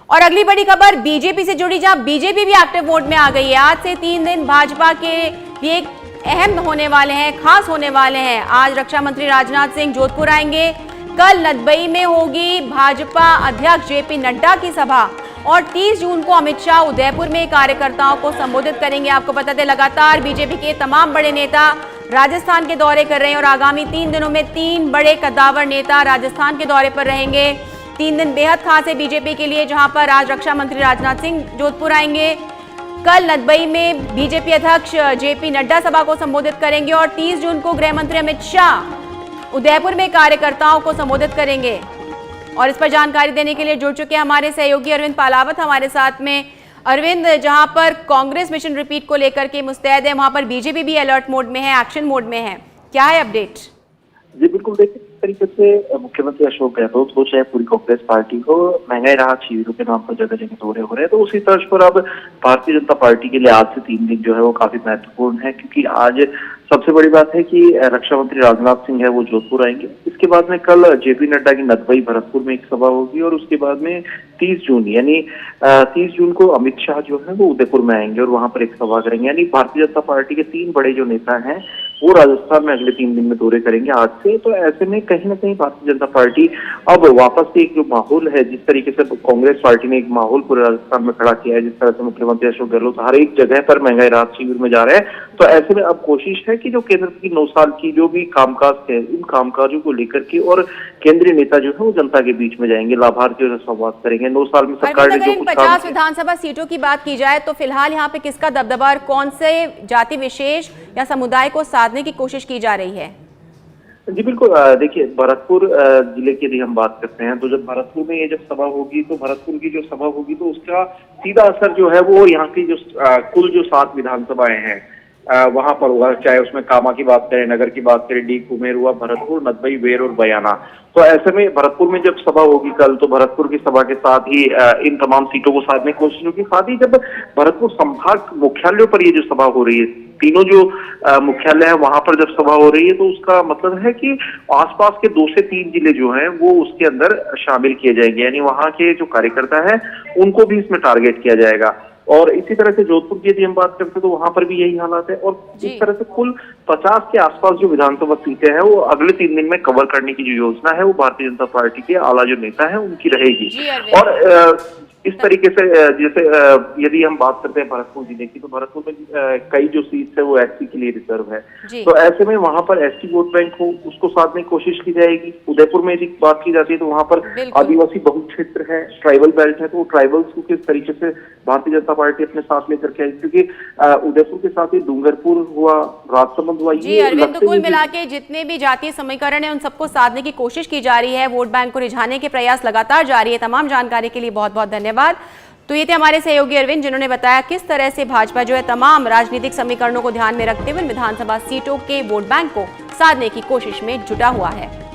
और अगली बड़ी खबर बीजेपी से जुड़ी, जहां बीजेपी भी एक्टिव मोड में आ गई है। आज से 3 दिन भाजपा के लिए अहम होने वाले हैं, खास होने वाले हैं। आज रक्षा मंत्री राजनाथ सिंह जोधपुर आएंगे, कल नदबई में होगी भाजपा अध्यक्ष जेपी नड्डा की सभा और 30 जून को अमित शाह उदयपुर में कार्यकर्ताओं को संबोधित करेंगे। आपको बता दें, लगातार बीजेपी के तमाम बड़े नेता राजस्थान के दौरे कर रहे हैं और आगामी 3 दिनों में 3 बड़े कद्दावर नेता राजस्थान के दौरे पर रहेंगे। 3 दिन बेहद खास है बीजेपी के लिए, जहां पर आज रक्षा मंत्री राजनाथ सिंह जोधपुर आएंगे, कल नदबई में बीजेपी अध्यक्ष जेपी नड्डा सभा को संबोधित करेंगे और 30 जून को गृह मंत्री अमित शाह उदयपुर में कार्यकर्ताओं को संबोधित करेंगे। और इस पर जानकारी देने के लिए जुड़ चुके हैं हमारे सहयोगी अरविंद पालावत हमारे साथ में। अरविंद, जहां पर कांग्रेस मिशन रिपीट को लेकर के मुस्तैद है, वहां पर बीजेपी भी अलर्ट मोड में है, एक्शन मोड में है, क्या है अपडेट? जी बिल्कुल, देखिए इस तरीके से मुख्यमंत्री अशोक गहलोत हो चाहे पूरी कांग्रेस पार्टी को महंगाई राहत शिविरों के नाम पर जगह जगह दौरे हो रहे हैं। तो उसी तर्ज पर अब भारतीय जनता पार्टी के लिए आज से 3 दिन जो है वो काफी महत्वपूर्ण है, क्योंकि आज सबसे बड़ी बात है कि रक्षा मंत्री राजनाथ सिंह है वो जोधपुर आएंगे। इसके बाद में कल जेपी नड्डा की नदबई भरतपुर में एक सभा होगी और उसके बाद में 30 जून यानी 30 जून को अमित शाह जो है वो उदयपुर में आएंगे और वहां पर एक सभा करेंगे। यानी भारतीय जनता पार्टी के 3 बड़े जो नेता हैं वो राजस्थान में अगले 3 दिन में दौरे करेंगे आज से। तो ऐसे में कहीं ना कहीं भारतीय जनता पार्टी अब वापस से एक जो माहौल है, जिस तरीके से कांग्रेस पार्टी ने एक माहौल पूरे राजस्थान में खड़ा किया है, जिस तरह से मुख्यमंत्री अशोक गहलोत हर एक जगह पर महंगाई राहत शिविर में जा रहे हैं, तो ऐसे में अब कोशिश है कि जो केंद्र की 9 साल की जो भी कामकाज है, उन कामकाजों को लेकर के और केंद्रीय नेता जो है वो जनता के बीच में जाएंगे, लाभार्थियों से संवाद करेंगे। 9 साल में सरकार ने जो 50 विधानसभा सीटों की बात की जाए तो फिलहाल यहाँ पे किसका दबदबा और कौन से जाति विशेष या समुदाय को साधने की कोशिश की जा रही है? जी बिल्कुल, देखिए भरतपुर जिले की यदि हम बात करते हैं तो जब भरतपुर में ये जब सभा होगी तो भरतपुर की जो सभा होगी तो उसका सीधा असर जो है वो यहाँ की जो कुल जो 7 विधानसभाएं हैं वहां पर होगा, चाहे उसमें कामा की बात करें, नगर की बात करें, डी कुमेर हुआ, भरतपुर, नदबई, वेर और बयाना। तो ऐसे में भरतपुर में जब सभा होगी कल, तो भरतपुर की सभा के साथ ही इन तमाम सीटों को साधने की कोशिश होगी। साथ ही जब भरतपुर संभाग मुख्यालयों पर ये जो सभा हो रही है, तीनों जो मुख्यालय है वहां पर जब सभा हो रही है, तो उसका मतलब है कि आसपास के 2 से 3 जिले जो हैं वो उसके अंदर शामिल किए जाएंगे। यानी वहां के जो कार्यकर्ता है उनको भी इसमें टारगेट किया जाएगा। और इसी तरह से जोधपुर की यदि हम बात करते हैं तो वहां पर भी यही हालात है। और इस तरह से कुल 50 के आसपास जो विधानसभा सीटें हैं वो अगले 3 दिन में कवर करने की जो योजना है वो भारतीय जनता पार्टी के आला जो नेता है उनकी रहेगी। और इस तरीके से जैसे यदि हम बात करते हैं भरतपुर जिले की, तो भरतपुर में कई जो सीट है वो एससी के लिए रिजर्व है। तो ऐसे में वहां पर एसटी वोट बैंक हो उसको साधने की कोशिश की जाएगी। उदयपुर में यदि बात की जाती है तो वहां पर आदिवासी बहुल क्षेत्र है, ट्राइबल बेल्ट है, तो ट्राइबल्स को किस तरीके से भारतीय जनता पार्टी अपने साथ लेकर के आएगी, क्योंकि उदयपुर के साथ ही डूंगरपुर हुआ, राजसमंद हुआ, ये अरविंद, तो कुल मिला के जितने भी जातीय समीकरण है उन सबको साधने की कोशिश की जा रही है, वोट बैंक को रिझाने के प्रयास लगातार जारी है। तमाम जानकारी के लिए बहुत बहुत धन्यवाद। तो ये थे हमारे सहयोगी अरविंद, जिन्होंने बताया किस तरह से भाजपा जो है तमाम राजनीतिक समीकरणों को ध्यान में रखते हुए विधानसभा सीटों के वोट बैंक को साधने की कोशिश में जुटा हुआ है।